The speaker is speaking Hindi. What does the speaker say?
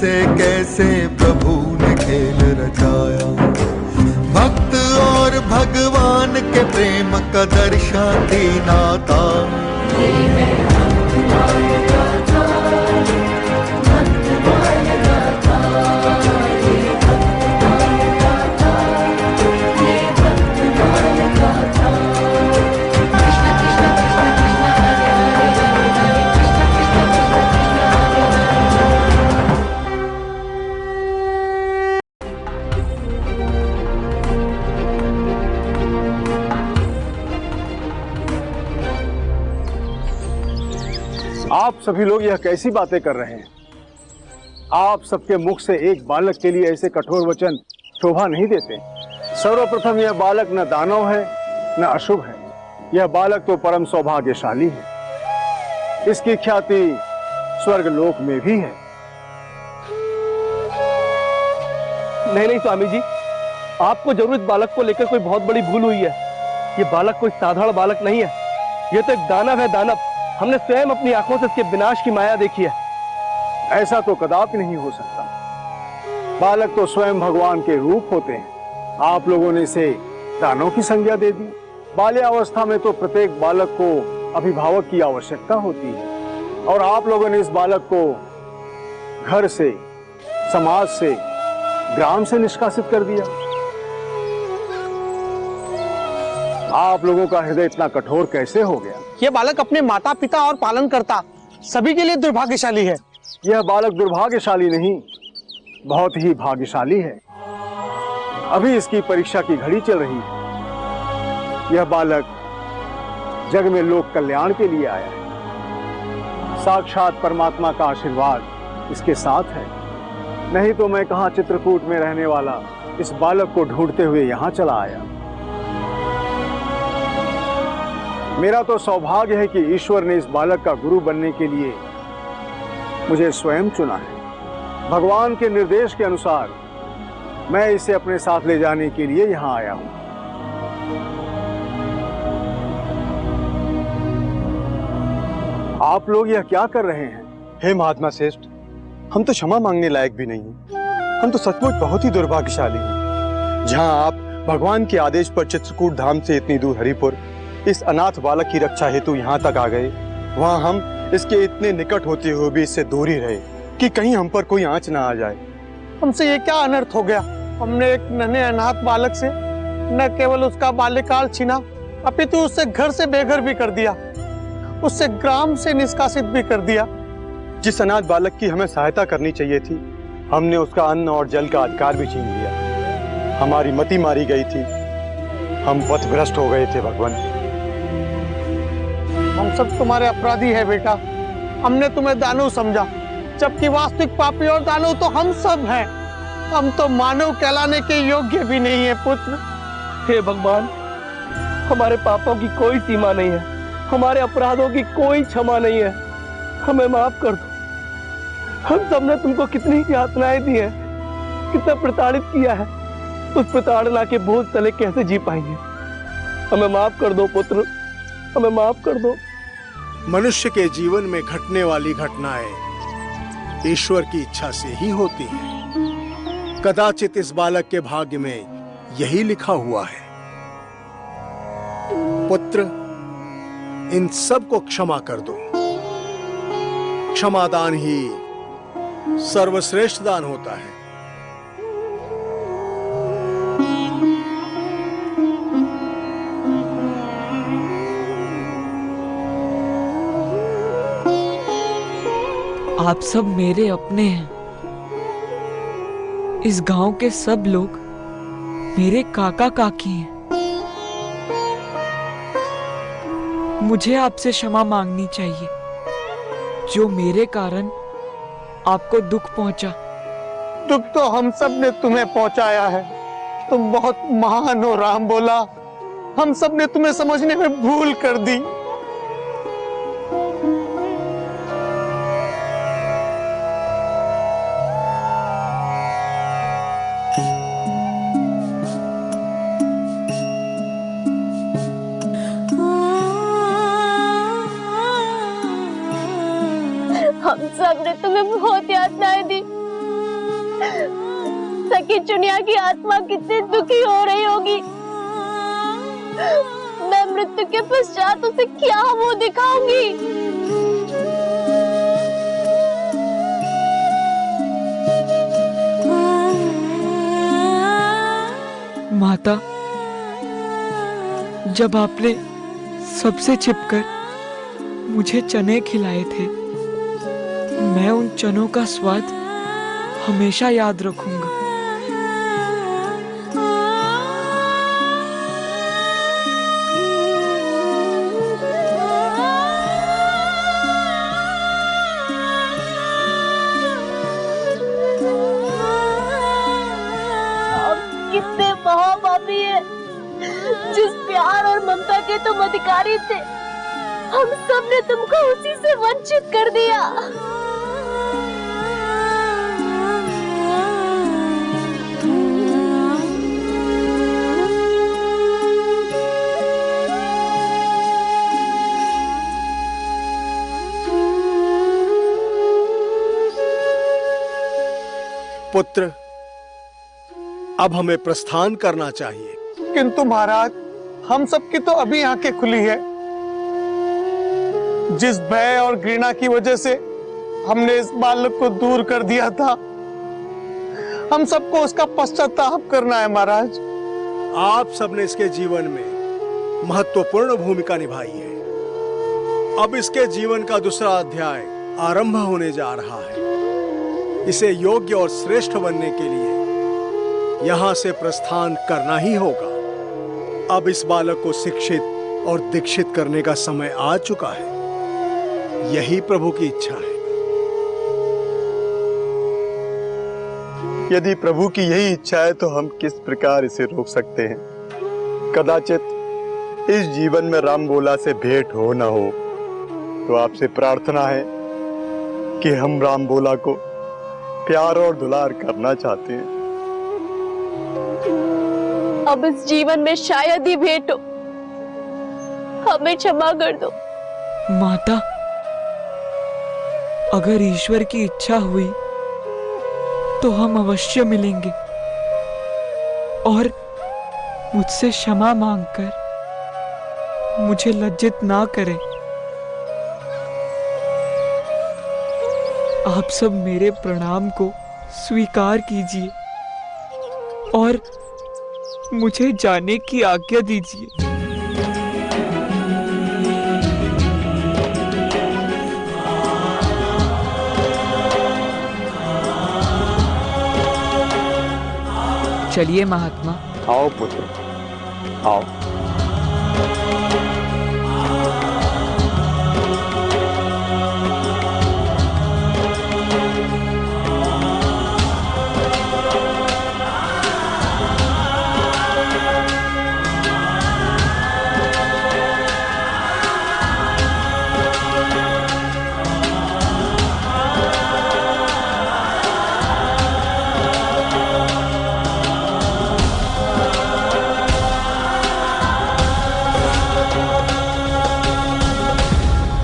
से कैसे प्रभु ने खेल रचाया। भक्त और भगवान के प्रेम का दर्शाती नाता। आप सभी लोग यह कैसी बातें कर रहे हैं? आप सबके मुख से एक बालक के लिए ऐसे कठोर वचन शोभा नहीं देते। सर्वप्रथम यह बालक न दानव है न अशुभ है। यह बालक तो परम सौभाग्यशाली है। इसकी ख्याति स्वर्ग लोक में भी है। नहीं स्वामी जी, आपको जरूर इस बालक को लेकर कोई बहुत बड़ी भूल हुई है। ये बालक कोई साधारण बालक नहीं है। ये तो एक दानव है, दानव। हमने स्वयं अपनी आंखों से इसके विनाश की माया देखी है। ऐसा तो कदापि नहीं हो सकता। बालक तो स्वयं भगवान के रूप होते हैं। आप लोगों ने इसे दानव की संज्ञा दे दी। बाल्यावस्था में तो प्रत्येक बालक को अभिभावक की आवश्यकता होती है, और आप लोगों ने इस बालक को घर से, समाज से, ग्राम से निष्कासित कर दिया। आप लोगों का हृदय इतना कठोर कैसे हो गया? ये बालक अपने माता पिता और पालनकर्ता सभी के लिए दुर्भाग्यशाली है। यह बालक दुर्भाग्यशाली नहीं, बहुत ही भाग्यशाली है। अभी इसकी परीक्षा की घड़ी चल रही है। यह बालक जग में लोक कल्याण के लिए आया है। साक्षात परमात्मा का आशीर्वाद इसके साथ है। नहीं तो मैं कहां चित्रकूट में रहने वाला इस बालक को ढूंढते हुए यहां चला आया। मेरा तो सौभाग्य है कि ईश्वर ने इस बालक का गुरु बनने के लिए मुझे स्वयं चुना है। भगवान के निर्देश के अनुसार मैं इसे अपने साथ ले जाने के लिए यहां आया हूं। आप लोग यह क्या कर रहे हैं? हे महात्मा श्रेष्ठ, हम तो क्षमा मांगने लायक भी नहीं हैं। हम तो सचमुच बहुत ही दुर्भाग्यशाली हैं। जहां आप भगवान के आदेश पर चित्रकूट धाम से इतनी दूर हरिपुर इस अनाथ बालक की रक्षा हेतु यहाँ तक आ गए, वहाँ हम इसके इतने निकट होते हुए भी इससे दूर ही रहे कि कहीं हम पर कोई आंच ना आ जाए। हमसे ये क्या अनर्थ हो गया? हमने एक नन्हे अनाथ बालक से न केवल उसका बाल्यकाल छीना, अपितु उससे घर से बेघर भी कर दिया, उससे ग्राम से निष्कासित भी कर दिया। जिस अनाथ बालक की हमें सहायता करनी चाहिए थी, हमने उसका अन्न और जल का अधिकार भी छीन लिया। हमारी मति मारी गई थी, हम पथभ्रष्ट हो गए थे। भगवान, हम सब तुम्हारे अपराधी हैं बेटा। हमने तुम्हें दानव समझा, जबकि वास्तविक पापी और दानव तो हम सब हैं। हम तो मानव कहलाने के योग्य भी नहीं है पुत्र। हे भगवान, हमारे पापों की कोई सीमा नहीं है, हमारे अपराधों की कोई क्षमा नहीं है। हमें माफ कर दो। हम सब ने तुमको कितनी यातनाएं दी है, कितना प्रताड़ित किया है। उस प्रताड़ना के बोझ तले कैसे जी पाएंगे? हमें माफ कर दो पुत्र, हमें माफ कर दो। मनुष्य के जीवन में घटने वाली घटनाएं ईश्वर की इच्छा से ही होती हैं। कदाचित इस बालक के भाग्य में यही लिखा हुआ है। पुत्र, इन सब को क्षमा कर दो। क्षमादान ही सर्वश्रेष्ठ दान होता है। आप सब मेरे अपने हैं। इस गांव के सब लोग मेरे काका काकी हैं। मुझे आपसे क्षमा मांगनी चाहिए, जो मेरे कारण आपको दुख पहुंचा। दुख तो हम सब ने तुम्हें पहुंचाया है। तुम बहुत महान हो राम बोला। हम सब ने तुम्हें समझने में भूल कर दी। हम सब ने तुम्हें बहुत यातनाएं दी, सखी चुनिया की आत्मा कितनी दुखी हो रही होगी। मैं मृत्यु के पश्चात उसे क्या मुंह दिखाऊंगी। माता, जब आपने सबसे छिपकर मुझे चने खिलाए थे, मैं उन चनों का स्वाद हमेशा याद रखूंगा। कितने महापापी है, जिस प्यार और ममता के तुम अधिकारी थे, हम सब ने तुमको उसी से वंचित कर दिया। पुत्र, अब हमें प्रस्थान करना चाहिए। किंतु महाराज, हम सबकी तो अभी आंखें खुली है। जिस भय और घृणा की वजह से हमने इस बालक को दूर कर दिया था, हम सबको उसका पश्चाताप करना है महाराज। आप सबने इसके जीवन में महत्वपूर्ण भूमिका निभाई है। अब इसके जीवन का दूसरा अध्याय आरंभ होने जा रहा है। इसे योग्य और श्रेष्ठ बनने के लिए यहां से प्रस्थान करना ही होगा। अब इस बालक को शिक्षित और दीक्षित करने का समय आ चुका है। यही प्रभु की इच्छा है। यदि प्रभु की यही इच्छा है तो हम किस प्रकार इसे रोक सकते हैं? कदाचित इस जीवन में राम बोला से भेंट हो ना हो, तो आपसे प्रार्थना है कि हम राम बोला को प्यार और दुलार करना चाहते हैं। अब इस जीवन में शायद ही भेंट हो, हमें क्षमा कर दो। माता, अगर ईश्वर की इच्छा हुई तो हम अवश्य मिलेंगे, और मुझसे क्षमा मांगकर मुझे लज्जित ना करें। आप सब मेरे प्रणाम को स्वीकार कीजिए और मुझे जाने की आज्ञा दीजिए। चलिए महात्मा। आओ पुत्र, आओ।